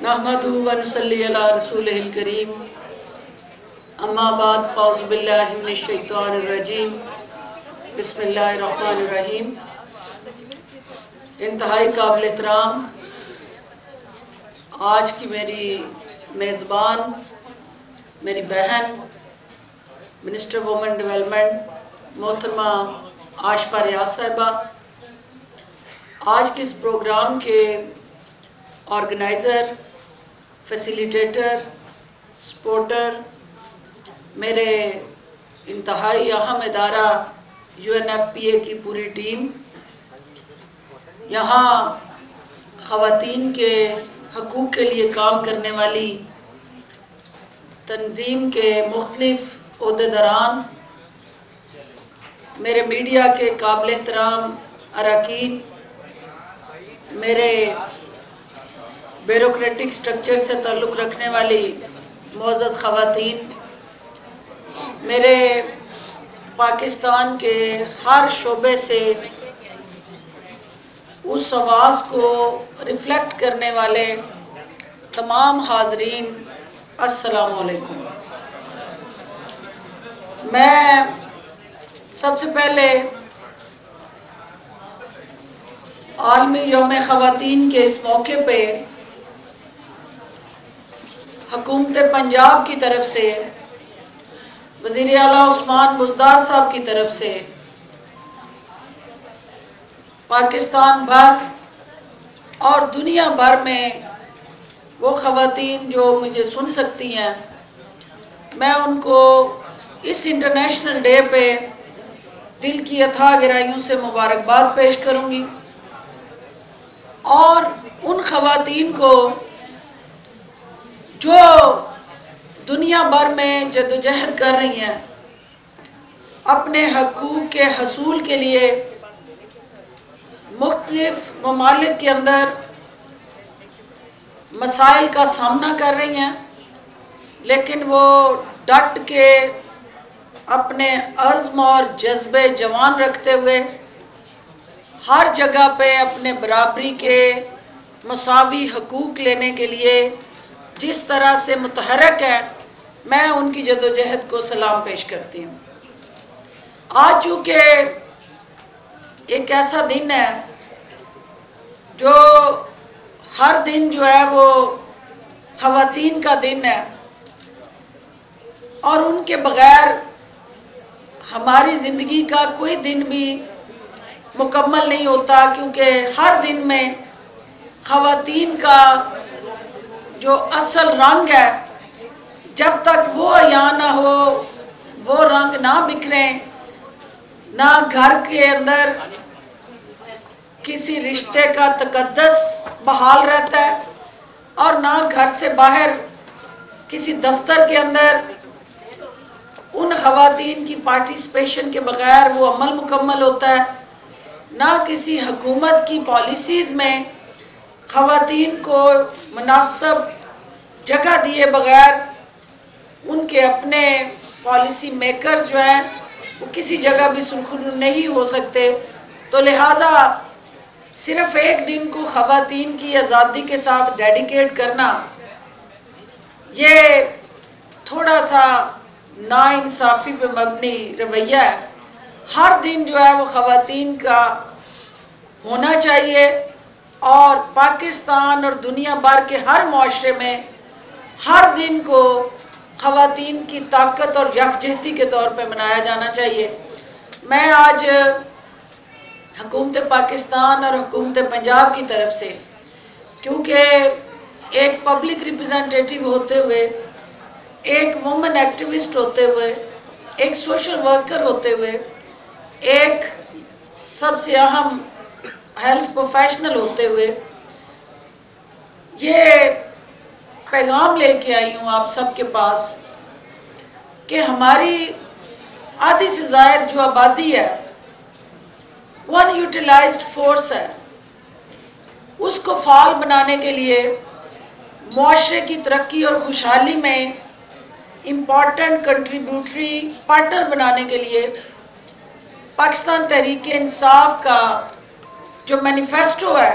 نحمدہ و نصلی علی رسولہ الکریم اما بعد فاعوذ باللہ من الشیطان الرجیم بسم اللہ الرحمن الرحیم۔ انتہائی قابل احترام آج کی میری میزبان میری بہن منسٹر وومن ڈیولپمنٹ محترمہ آشفا ریاض صاحبہ، آج کے اس پروگرام کے آرگنائزر، فیسیلیٹیٹر، سپورٹر، میرے انتہائی اہم ادارہ UNFPA کی پوری ٹیم، یہاں خواتین کے حقوق کے لیے کام کرنے والی تنظیم کے مختلف عہدیداران، میرے میڈیا کے قابل احترام اراکین، میرے بیوروکریٹک سٹرکچر سے تعلق رکھنے والی معزز خواتین، میرے پاکستان کے ہر شعبے سے اس آواز کو ریفلیکٹ کرنے والے تمام حاضرین، السلام علیکم۔ میں سب سے پہلے عالمی یوم خواتین کے اس موقع پہ حکومت پنجاب کی طرف سے، وزیر اعلیٰ عثمان بزدار صاحب کی طرف سے، پاکستان بھر اور دنیا بھر میں وہ خواتین جو مجھے سن سکتی ہیں، میں ان کو اس انٹرنیشنل ڈے پہ دل کی اتھاہ گہرائیوں سے مبارکباد پیش کروں گی، اور ان خواتین کو جو دنیا بھر میں جدوجہد کر رہی ہیں اپنے حقوق کے حصول کے لیے، مختلف ممالک کے اندر مسائل کا سامنا کر رہی ہیں، لیکن وہ ڈٹ کے اپنے عزم اور جذبے جوان رکھتے ہوئے ہر جگہ پہ اپنے برابری کے مساوی حقوق لینے کے لیے جس طرح سے متحرک ہے، میں ان کی جدوجہد کو سلام پیش کرتی ہوں۔ آج چونکہ ایک ایسا دن ہے جو ہر دن جو ہے وہ خواتین کا دن ہے، اور ان کے بغیر ہماری زندگی کا کوئی دن بھی مکمل نہیں ہوتا، کیونکہ ہر دن میں خواتین کا جو اصل رنگ ہے، جب تک وہ عیاں نہ ہو، وہ رنگ نہ بکھریں، نہ گھر کے اندر کسی رشتے کا تقدس بحال رہتا ہے، اور نہ گھر سے باہر کسی دفتر کے اندر ان خواتین کی پارٹیسپیشن کے بغیر وہ عمل مکمل ہوتا ہے، نہ کسی حکومت کی پالیسیز میں خواتین کو مناسب جگہ دیے بغیر ان کے اپنے پالیسی میکرز جو ہیں وہ کسی جگہ بھی سرخرو نہیں ہو سکتے۔ تو لہٰذا صرف ایک دن کو خواتین کی آزادی کے ساتھ ڈیڈیکیٹ کرنا، یہ تھوڑا سا ناانصافی پہ مبنی رویہ ہے۔ ہر دن جو ہے وہ خواتین کا ہونا چاہیے، اور پاکستان اور دنیا بھر کے ہر معاشرے میں ہر دن کو خواتین کی طاقت اور یکجہتی کے طور پہ منایا جانا چاہیے۔ میں آج حکومت پاکستان اور حکومت پنجاب کی طرف سے، کیونکہ ایک پبلک ریپرزینٹیٹیو ہوتے ہوئے، ایک وومن ایکٹیوسٹ ہوتے ہوئے، ایک سوشل ورکر ہوتے ہوئے، ایک سب سے اہم ہیلتھ پروفیشنل ہوتے ہوئے، یہ پیغام لے کے آئی ہوں آپ سب کے پاس کہ ہماری آدھی سے زائد جو آبادی ہے وہ ان یوٹیلائزڈ فورس ہے، اس کو فعال بنانے کے لیے، معاشرے کی ترقی اور خوشحالی میں امپورٹنٹ کنٹریبیوٹری پارٹنر بنانے کے لیے پاکستان تحریک انصاف کا جو مینیفیسٹو ہے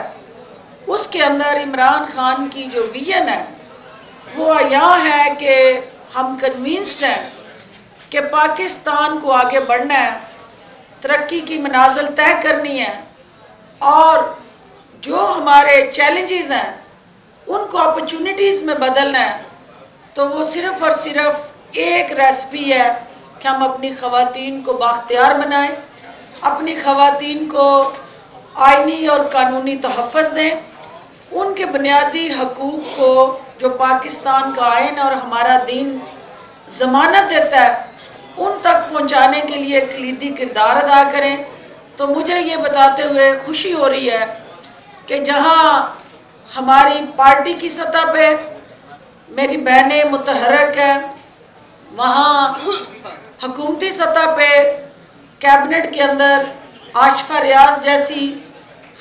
اس کے اندر عمران خان کی جو ویژن ہے وہ یہاں ہے کہ ہم کنوینسڈ ہیں کہ پاکستان کو آگے بڑھنا ہے، ترقی کی منازل طے کرنی ہے، اور جو ہمارے چیلنجز ہیں ان کو اپرچونٹیز میں بدلنا ہے۔ تو وہ صرف اور صرف ایک ریسپی ہے کہ ہم اپنی خواتین کو بااختیار بنائیں، اپنی خواتین کو آئینی اور قانونی تحفظ دیں، ان کے بنیادی حقوق کو جو پاکستان کا آئین اور ہمارا دین ضمانت دیتا ہے ان تک پہنچانے کے لیے کلیدی کردار ادا کریں۔ تو مجھے یہ بتاتے ہوئے خوشی ہو رہی ہے کہ جہاں ہماری پارٹی کی سطح پہ میری بہنیں متحرک ہیں، وہاں حکومتی سطح پہ کیبنٹ کے اندر آشفا ریاض جیسی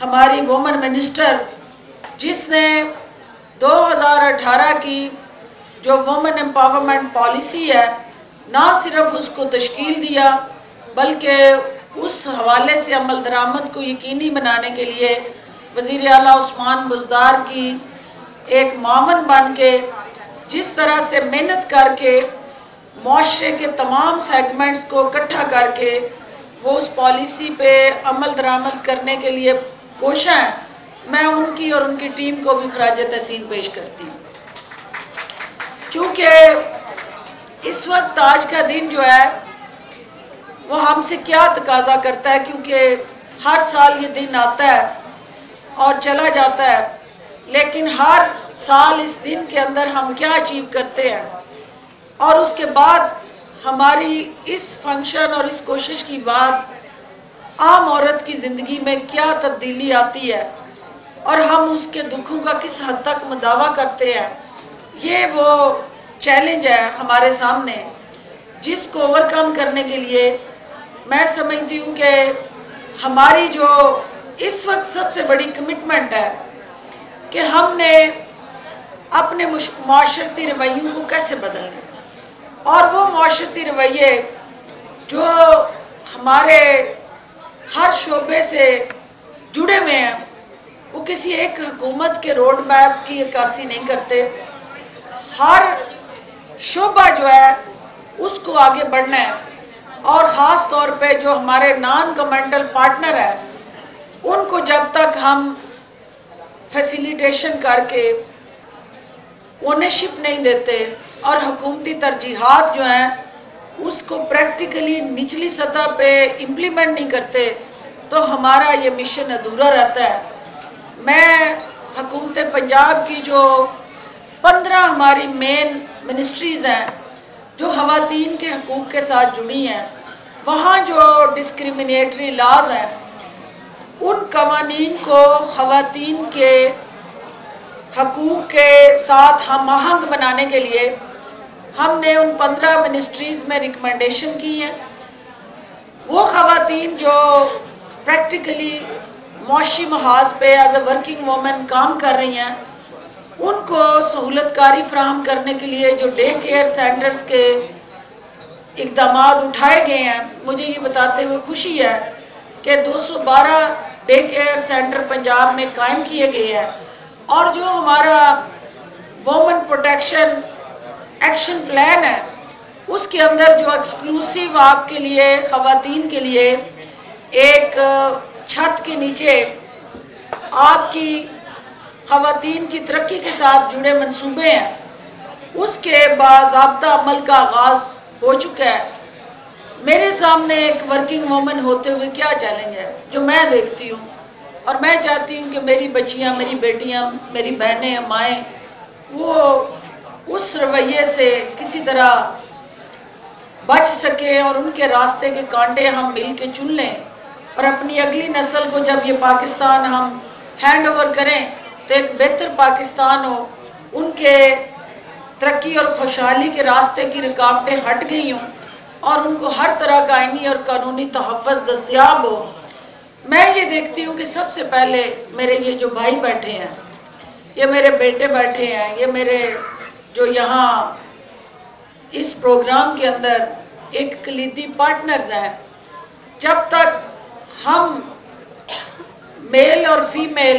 ہماری وومن منسٹر، جس نے 2018 کی جو وومن امپاورمنٹ پالیسی ہے نہ صرف اس کو تشکیل دیا بلکہ اس حوالے سے عمل درآمد کو یقینی بنانے کے لیے وزیر اعلیٰ عثمان بزدار کی ایک معاون بن کے جس طرح سے محنت کر کے معاشرے کے تمام سیگمنٹس کو اکٹھا کر کے وہ اس پالیسی پہ عمل درآمد کرنے کے لیے کوشاں ہیں، میں ان کی اور ان کی ٹیم کو بھی خراج تحسین پیش کرتی ہوں۔ چونکہ اس وقت آج کا دن جو ہے وہ ہم سے کیا تقاضا کرتا ہے، کیونکہ ہر سال یہ دن آتا ہے اور چلا جاتا ہے، لیکن ہر سال اس دن کے اندر ہم کیا اچیو کرتے ہیں اور اس کے بعد ہماری اس فنکشن اور اس کوشش کی بعد عام عورت کی زندگی میں کیا تبدیلی آتی ہے اور ہم اس کے دکھوں کا کس حد تک مداوع کرتے ہیں، یہ وہ چیلنج ہے ہمارے سامنے، جس کو اوور کم کرنے کے لیے میں سمجھتی ہوں کہ ہماری جو اس وقت سب سے بڑی کمٹمنٹ ہے کہ ہم نے اپنے معاشرتی رویوں کو کیسے بدلنا، اور وہ معاشرتی رویے جو ہمارے ہر شعبے سے جڑے ہوئے ہیں وہ کسی ایک حکومت کے روڈ میپ کی عکاسی نہیں کرتے، ہر شعبہ جو ہے اس کو آگے بڑھنا ہے، اور خاص طور پہ جو ہمارے نان گورنمنٹل پارٹنر ہیں ان کو جب تک ہم فیسیلیٹیشن کر کے اونرشپ نہیں دیتے اور حکومتی ترجیحات جو ہیں اس کو پریکٹیکلی نچلی سطح پہ امپلیمنٹ نہیں کرتے تو ہمارا یہ مشن ادھورا رہتا ہے۔ میں حکومت پنجاب کی جو 15 ہماری مین منسٹریز ہیں جو خواتین کے حقوق کے ساتھ جڑی ہیں، وہاں جو ڈسکریمنیٹری لاز ہیں ان قوانین کو خواتین کے حقوق کے ساتھ ہم آہنگ بنانے کے لیے ہم نے ان 15 منسٹریز میں ریکمنڈیشن کی ہیں۔ وہ خواتین جو پریکٹیکلی معاشی محاذ پہ ایز اے ورکنگ وومن کام کر رہی ہیں ان کو سہولت کاری فراہم کرنے کے لیے جو ڈے کیئر سینٹرز کے اقدامات اٹھائے گئے ہیں، مجھے یہ بتاتے ہوئے خوشی ہے کہ 212 ڈے کیئر سینٹر پنجاب میں قائم کیے گئے ہیں، اور جو ہمارا وومن پروٹیکشن ایکشن پلان ہے اس کے اندر جو ایکسکلوسیو آپ کے لیے خواتین کے لیے ایک چھت کے نیچے آپ کی خواتین کی ترقی کے ساتھ جڑے منصوبے ہیں اس کے باضابطہ عمل کا آغاز ہو چکا ہے۔ میرے سامنے ایک ورکنگ وومن ہوتے ہوئے کیا چیلنج ہے جو میں دیکھتی ہوں، اور میں چاہتی ہوں کہ میری بچیاں، میری بیٹیاں، میری بہنیں، مائیں وہ اس رویے سے کسی طرح بچ سکیں اور ان کے راستے کے کانٹے ہم مل کے چن لیں، اور اپنی اگلی نسل کو جب یہ پاکستان ہم ہینڈ اوور کریں تو ایک بہتر پاکستان ہو، ان کے ترقی اور خوشحالی کے راستے کی رکاوٹیں ہٹ گئی ہوں اور ان کو ہر طرح کا آئینی اور قانونی تحفظ دستیاب ہو۔ میں یہ دیکھتی ہوں کہ سب سے پہلے میرے یہ جو بھائی بیٹھے ہیں، یہ میرے بیٹے بیٹھے ہیں، یہ میرے جو یہاں اس پروگرام کے اندر ایک کلیدی پارٹنرز ہیں، جب تک ہم میل اور فیمیل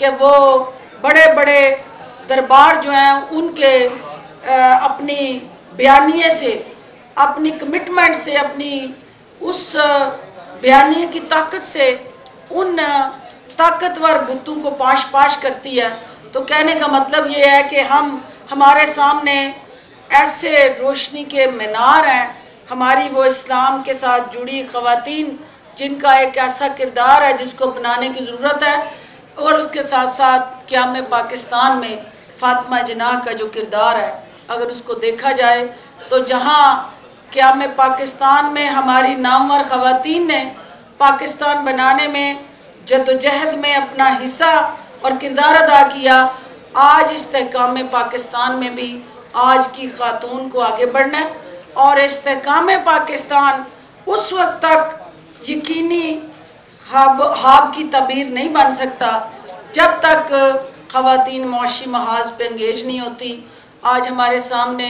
کہ وہ بڑے بڑے دربار جو ہیں ان کے اپنی بیانیے سے، اپنی کمٹمنٹ سے، اپنی اس بیانیے کی طاقت سے ان طاقتور بتوں کو پاش کرتی ہے. تو کہنے کا مطلب یہ ہے کہ ہمارے سامنے ایسے روشنی کے مینار ہیں، ہماری وہ اسلام کے ساتھ جڑی خواتین جن کا ایک ایسا کردار ہے جس کو اپنانے کی ضرورت ہے، اور اس کے ساتھ ساتھ قیام پاکستان میں فاطمہ جناح کا جو کردار ہے اگر اس کو دیکھا جائے تو جہاں قیام پاکستان میں ہماری نامور خواتین نے پاکستان بنانے میں جدوجہد میں اپنا حصہ اور کردار ادا کیا، آج استحکام پاکستان میں بھی آج کی خاتون کو آگے بڑھنا ہے. اور استحکام پاکستان اس وقت تک یقینی خواب کی تعبیر نہیں بن سکتا جب تک خواتین معاشی محاذ پہ انگیج نہیں ہوتی. آج ہمارے سامنے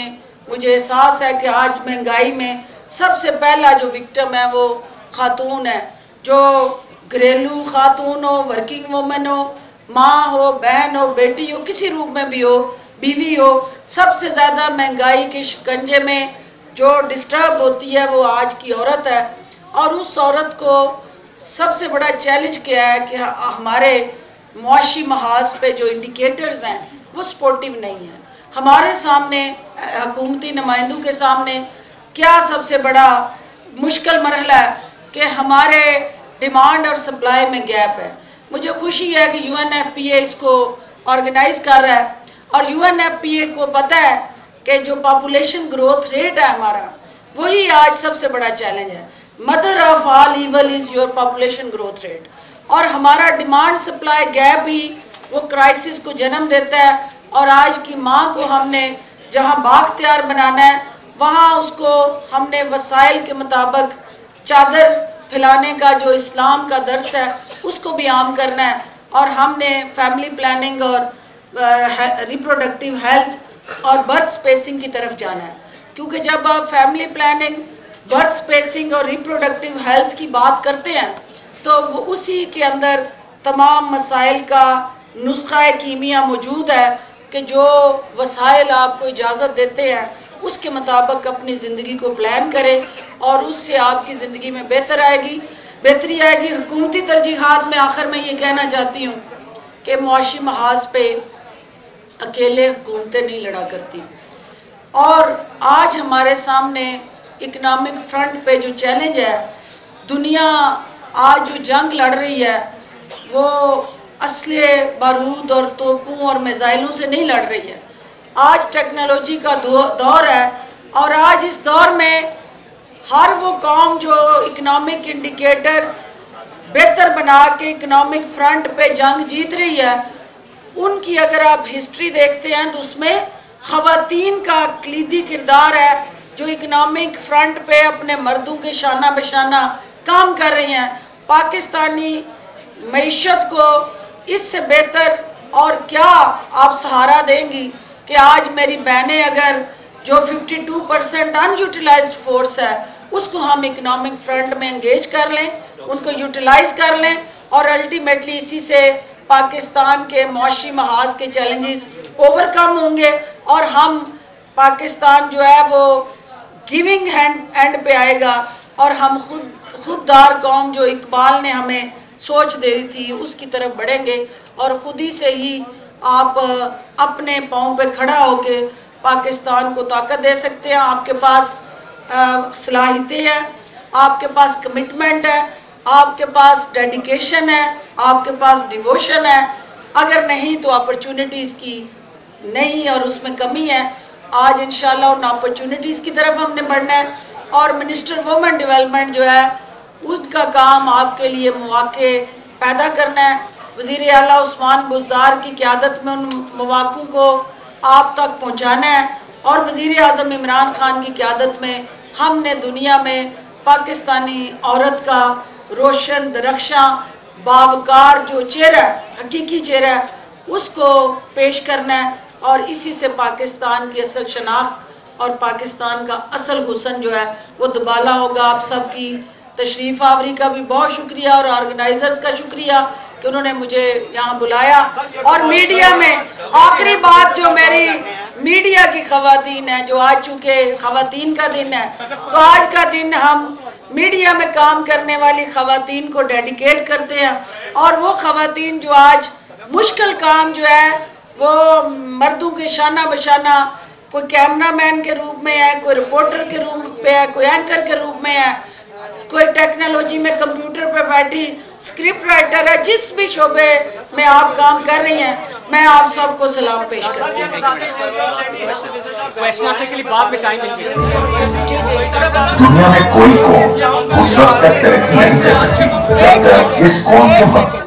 مجھے احساس ہے کہ آج مہنگائی میں سب سے پہلا جو وکٹم ہے وہ خاتون ہے، جو گھریلو خاتون ہو، ورکنگ وومن ہو، ماں ہو، بہن ہو، بیٹی ہو، کسی روپ میں بھی ہو، بیوی ہو، سب سے زیادہ مہنگائی کے شکنجے میں جو ڈسٹرب ہوتی ہے وہ آج کی عورت ہے. اور اس عورت کو سب سے بڑا چیلنج کیا ہے کہ ہمارے معاشی محاذ پہ جو انڈیکیٹرز ہیں وہ سپورٹیو نہیں ہیں. ہمارے سامنے حکومتی نمائندوں کے سامنے کیا سب سے بڑا مشکل مرحلہ ہے کہ ہمارے ڈیمانڈ اور سپلائی میں گیپ ہے. مجھے خوشی ہے کہ UNFPA اس کو آرگنائز کر رہا ہے، اور UNFPA کو پتہ ہے کہ جو پاپولیشن گروتھ ریٹ ہے ہمارا وہی آج سب سے بڑا چیلنج ہے. Mother of all evil is your population growth rate. اور ہمارا ڈیمانڈ سپلائی گیپ ہی وہ کرائسس کو جنم دیتا ہے. اور آج کی ماں کو ہم نے جہاں بااختیار بنانا ہے وہاں اس کو ہم نے وسائل کے مطابق چادر پھیلانے کا جو اسلام کا درس ہے اس کو بھی عام کرنا ہے. اور ہم نے فیملی پلاننگ اور ریپروڈکٹیو ہیلتھ اور برتھ سپیسنگ کی طرف جانا ہے، کیونکہ جب آپ فیملی پلاننگ، برتھ سپیسنگ اور ریپروڈکٹیو ہیلتھ کی بات کرتے ہیں تو وہ اسی کے اندر تمام مسائل کا نسخہ کیمیا موجود ہے کہ جو وسائل آپ کو اجازت دیتے ہیں اس کے مطابق اپنی زندگی کو پلان کریں اور اس سے آپ کی زندگی میں بہتری آئے گی. حکومتی ترجیحات میں آخر میں یہ کہنا چاہتی ہوں کہ معاشی محاذ پہ اکیلے حکومتیں نہیں لڑا کرتی. اور آج ہمارے سامنے اکنامک فرنٹ پہ جو چیلنج ہے، دنیا آج جو جنگ لڑ رہی ہے وہ اسلحے، بارود اور توپوں اور میزائلوں سے نہیں لڑ رہی ہے. آج ٹیکنالوجی کا دور ہے، اور آج اس دور میں ہر وہ قوم جو اکنامک انڈیکیٹرز بہتر بنا کے اکنامک فرنٹ پہ جنگ جیت رہی ہے، ان کی اگر آپ ہسٹری دیکھتے ہیں تو اس میں خواتین کا کلیدی کردار ہے جو اکنامک فرنٹ پہ اپنے مردوں کے شانہ بشانہ کام کر رہی ہیں. پاکستانی معیشت کو اس سے بہتر اور کیا آپ سہارا دیں گی کہ آج میری بہنیں اگر جو 52% ان یوٹیلائزڈ فورس ہے اس کو ہم اکنامک فرنٹ میں انگیج کر لیں، ان کو یوٹیلائز کر لیں، اور الٹیمیٹلی اسی سے پاکستان کے معاشی محاذ کے چیلنجز اوور کم ہوں گے، اور ہم پاکستان جو ہے وہ گیونگ اینڈ پہ آئے گا، اور ہم خوددار قوم جو اقبال نے ہمیں سوچ دے رہی تھی اس کی طرف بڑھیں گے. اور خود ہی سے ہی آپ اپنے پاؤں پہ کھڑا ہو کے پاکستان کو طاقت دے سکتے ہیں. آپ کے پاس صلاحیتیں ہیں، آپ کے پاس کمٹمنٹ ہے، آپ کے پاس ڈیڈیکیشن ہے، آپ کے پاس ڈیووشن ہے. اگر نہیں تو اپرچونٹیز کی نہیں اور اس میں کمی ہے. آج انشاءاللہ ان اپرچونٹیز کی طرف ہم نے بڑھنا ہے. اور منسٹر وومن ڈیولپمنٹ جو ہے اس کا کام آپ کے لیے مواقع پیدا کرنا ہے. وزیر اعلیٰ عثمان بزدار کی قیادت میں ان مواقع کو آپ تک پہنچانا ہے، اور وزیر اعظم عمران خان کی قیادت میں ہم نے دنیا میں پاکستانی عورت کا روشن درخشاں باوقار جو چہرہ ہے، حقیقی چہرہ ہے، اس کو پیش کرنا ہے. اور اسی سے پاکستان کی اصل شناخت اور پاکستان کا اصل حسن جو ہے وہ دوبالا ہوگا. آپ سب کی تشریف آوری کا بھی بہت شکریہ اور آرگنائزرز کا شکریہ. کہ انہوں نے مجھے یہاں بلایا. اور میڈیا میں آخری بات جو میری میڈیا کی خواتین ہیں، جو آج چونکہ خواتین کا دن ہے، تو آج کا دن ہم میڈیا میں کام کرنے والی خواتین کو ڈیڈیکیٹ کرتے ہیں. اور وہ خواتین جو آج مشکل کام جو ہے وہ مردوں کے شانہ بشانہ، کوئی کیمرہ مین کے روپ میں ہے، کوئی رپورٹر کے روپ میں ہے، کوئی اینکر کے روپ میں ہے، کوئی ٹیکنالوجی میں کمپیوٹر پہ بیٹھی اسکرپٹ رائٹر ہے، جس بھی شعبے میں آپ کام کر رہی ہیں، میں آپ سب کو سلام پیش کرتی ہوں. دنیا میں کوئی قوم اس وقت تک ترقی نہیں کر سکتی جب تک اس قوم کے ملک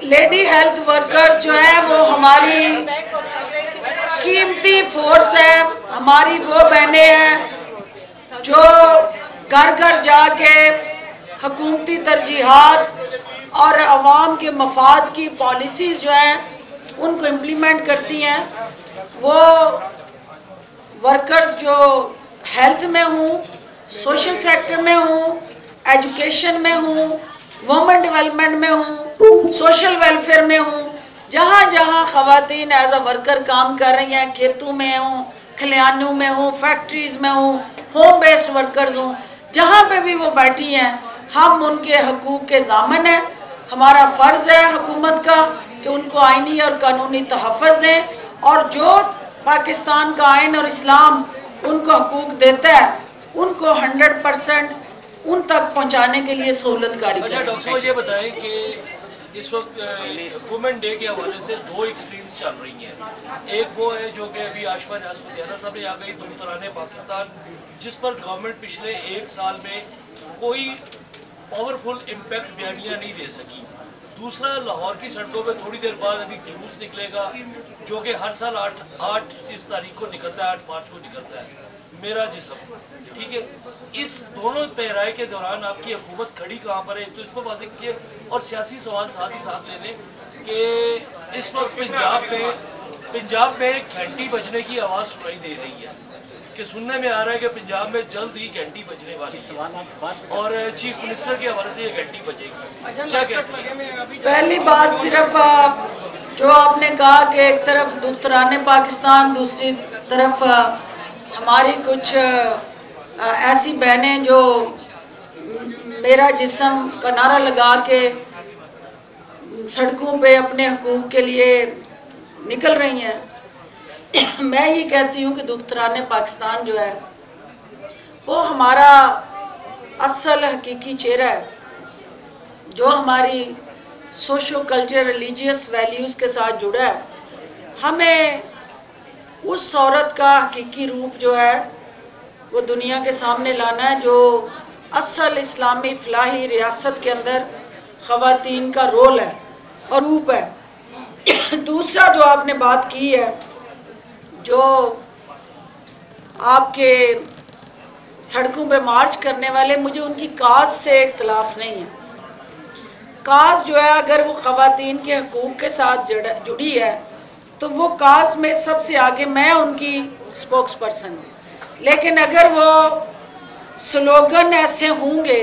لیڈی ہیلتھ ورکر جو ہے وہ ہماری قیمتی فورس ہے، ہماری وہ بہنیں ہیں جو گھر گھر جا کے حکومتی ترجیحات اور عوام کے مفاد کی پالیسیز جو ہیں ان کو امپلیمنٹ کرتی ہیں. وہ ورکرز جو ہیلتھ میں ہوں، سوشل سیکٹر میں ہوں، ایجوکیشن میں ہوں، وومن ڈیولپمنٹ میں ہوں، سوشل ویلفیئر میں ہوں، جہاں جہاں خواتین ایز اے ورکر کام کر رہی ہیں، کھیتوں میں ہوں، کھلیانوں میں ہوں، فیکٹریز میں ہوں، ہوم بیسڈ ورکرز ہوں، جہاں پہ بھی وہ بیٹھی ہیں، ہم ان کے حقوق کے ضامن ہیں. ہمارا فرض ہے حکومت کا کہ ان کو آئینی اور قانونی تحفظ دیں، اور جو پاکستان کا آئین اور اسلام ان کو حقوق دیتا ہے ان کو 100% ان تک پہنچانے کے لیے سہولت کاری کریں. اچھا ڈاکٹر صاحب یہ بتائیں کہ اس وقت وومن ڈے کے حوالے سے دو ایکسٹریمز چل رہی ہیں. ایک وہ ہے جو کہ ابھی آشفا نیاز متحدہ صاحب نے آ گئی دختران پاکستان، جس پر گورنمنٹ پچھلے ایک سال میں کوئی پاورفل امپیکٹ بیانیاں نہیں دے سکی. دوسرا لاہور کی سڑکوں پہ تھوڑی دیر بعد ابھی جلوس نکلے گا جو کہ ہر سال 8 اس تاریخ کو نکلتا ہے، 8 مارچ کو نکلتا ہے، میرا جسم. ٹھیک ہے، اس دونوں پیرائے کے دوران آپ کی حکومت کھڑی کہاں پر ہے تو اس کو واضح کیجیے. اور سیاسی سوال ساتھ ہی ساتھ لے لیں کہ اس وقت پنجاب میں گھنٹی بجنے کی آواز سنائی دے رہی ہے کہ سننے میں آ رہا ہے کہ پنجاب میں جلد ہی گھنٹی بجنے والی ہے اور چیف منسٹر کے حوالے سے یہ گھنٹی بجے گی. کیا کہتے ہیں؟ پہلی بات صرف جو آپ نے کہا کہ ایک طرف دختران پاکستان، دوسری طرف ہماری کچھ ایسی بہنیں جو میرا جسم کا نعرہ لگا کے سڑکوں پہ اپنے حقوق کے لیے نکل رہی ہیں. میں یہ کہتی ہوں کہ دختران پاکستان جو ہے وہ ہمارا اصل حقیقی چہرہ ہے جو ہماری سوشو کلچر ریلیجیس ویلیوز کے ساتھ جڑا ہے. ہمیں اس عورت کا حقیقی روپ جو ہے وہ دنیا کے سامنے لانا ہے جو اصل اسلامی فلاحی ریاست کے اندر خواتین کا رول ہے اور روپ ہے. دوسرا جو آپ نے بات کی ہے، جو آپ کے سڑکوں پہ مارچ کرنے والے، مجھے ان کی کاز سے اختلاف نہیں ہے. کاز جو ہے اگر وہ خواتین کے حقوق کے ساتھ جڑی ہے تو وہ کاز میں سب سے آگے میں ان کی اسپوکس پرسن ہوں. لیکن اگر وہ سلوگن ایسے ہوں گے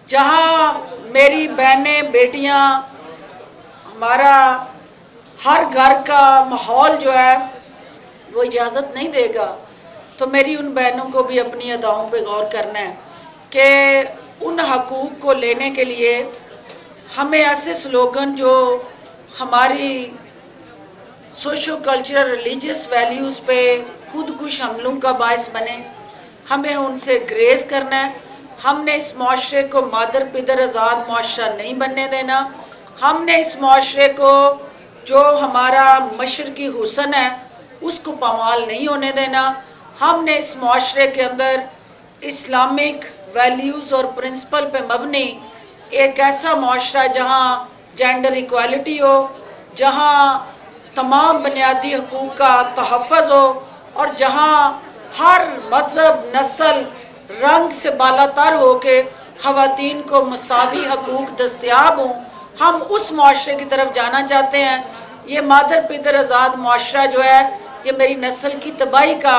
جہاں میری بہنیں بیٹیاں، ہمارا ہر گھر کا ماحول جو ہے وہ اجازت نہیں دے گا، تو میری ان بہنوں کو بھی اپنی اداؤں پہ غور کرنا ہے کہ ان حقوق کو لینے کے لیے ہمیں ایسے سلوگن جو ہماری سوشو کلچرل ریلیجیس ویلیوز پہ خود کش حملوں کا باعث بنے، ہمیں ان سے گریز کرنا ہے. ہم نے اس معاشرے کو مادر پدر آزاد معاشرہ نہیں بننے دینا. ہم نے اس معاشرے کو جو ہمارا مشرقی حسن ہے اس کو پامال نہیں ہونے دینا. ہم نے اس معاشرے کے اندر اسلامک ویلیوز اور پرنسپل پہ مبنی ایک ایسا معاشرہ جہاں جینڈر ایکوالٹی ہو، جہاں تمام بنیادی حقوق کا تحفظ ہو، اور جہاں ہر مذہب، نسل، رنگ سے بالا تر ہو کے خواتین کو مساوی حقوق دستیاب ہوں. ہم اس معاشرے کی طرف جانا چاہتے ہیں. یہ مادر پدر آزاد معاشرہ جو ہے یہ میری نسل کی تباہی کا